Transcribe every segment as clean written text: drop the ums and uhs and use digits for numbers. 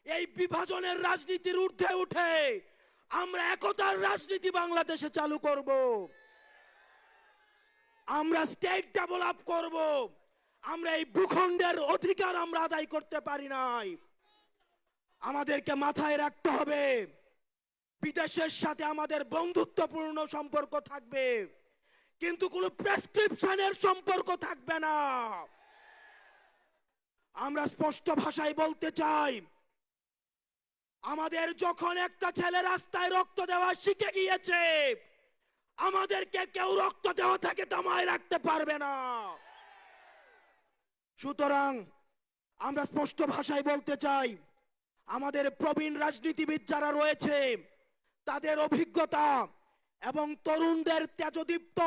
এই বিভাজনের রাজনীতির ঊর্ধ্বে উঠে আমরা একতার রাজনীতি বাংলাদেশে চালু করব। আমরা স্টেট ডেভেলপ করব। আমরা এই ভূখণ্ডের অধিকার আমরা আদায় করতে পারি নাই। আমাদেরকে মাথায় রাখতে হবে, বিদেশের সাথে আমাদের বন্ধুত্বপূর্ণ সম্পর্ক থাকবে, কিন্তু কোনো প্রেসক্রিপশনের সম্পর্ক থাকবে না। আমরা স্পষ্ট ভাষায় বলতে চাই, আমাদের যখন একটা ছেলে রাস্তায় রক্ত দেওয়া শিখে গিয়েছে, আমাদেরকে কেউ রক্ত দেওয়া থেকে থামায় রাখতে পারবে না। সুতরাং আমরা স্পষ্ট ভাষায় বলতে চাই, আমাদের প্রবীণ রাজনীতিবিদ যারা রয়েছে তাদের অভিজ্ঞতা এবং তরুণদের তেজদীপ্ত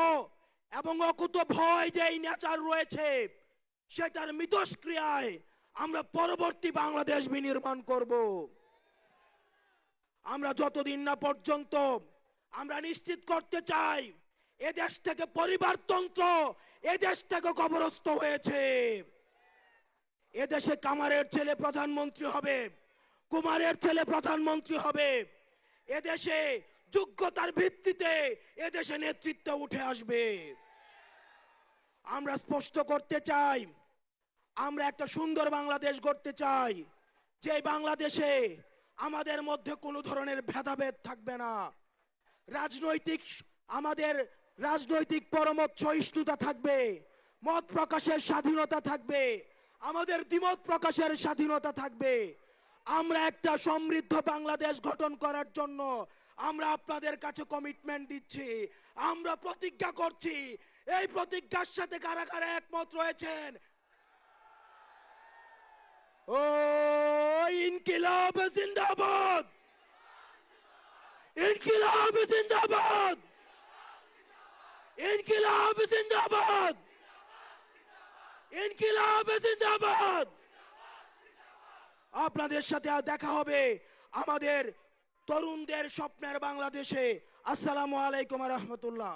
এবং অকুত ভয় যে নেচার রয়েছে, সেটার মিথস্ক্রিয়ায় আমরা পরবর্তী বাংলাদেশ বিনির্মাণ করব। আমরা যতদিন না পর্যন্ত আমরা নিশ্চিত করতে চাই এদেশ থেকে পরিবারতন্ত্র এদেশ থেকে কবরস্থ হয়েছে, এদেশে কামারের ছেলে প্রধানমন্ত্রী হবে, কুমারের ছেলে প্রধানমন্ত্রী হবে, এদেশে যোগ্যতার ভিত্তিতে এদেশে নেতৃত্ব উঠে আসবে। আমরা স্পষ্ট করতে চাই, আমরা একটা সুন্দর বাংলাদেশ গড়তে চাই, যে বাংলাদেশে আমাদের মধ্যে কোনো ধরনের ভেদাভেদ থাকবে না। আমাদের রাজনৈতিক পরমত সহিষ্ণুতা থাকবে, মত প্রকাশের স্বাধীনতা থাকবে, আমাদের দ্বিমত প্রকাশের স্বাধীনতা থাকবে। আমরা একটা সমৃদ্ধ বাংলাদেশ গঠন করার জন্য আমরা আপনাদের কাছে কমিটমেন্ট দিচ্ছি, আমরা প্রতিজ্ঞা করছি। এই প্রতিজ্ঞার সাথে কারা কারা একমত রয়েছেন? ও ইনকিলাব জিন্দাবাদ, ইনকিলাব জিন্দাবাদ, ইনকিলাব জিন্দাবাদ, ইনকিলাব জিন্দাবাদ। আপনাদের সাথে দেখা হবে আমাদের তরুণদের স্বপ্নের বাংলাদেশে। আসসালামু আলাইকুম ওয়া রাহমাতুল্লাহ।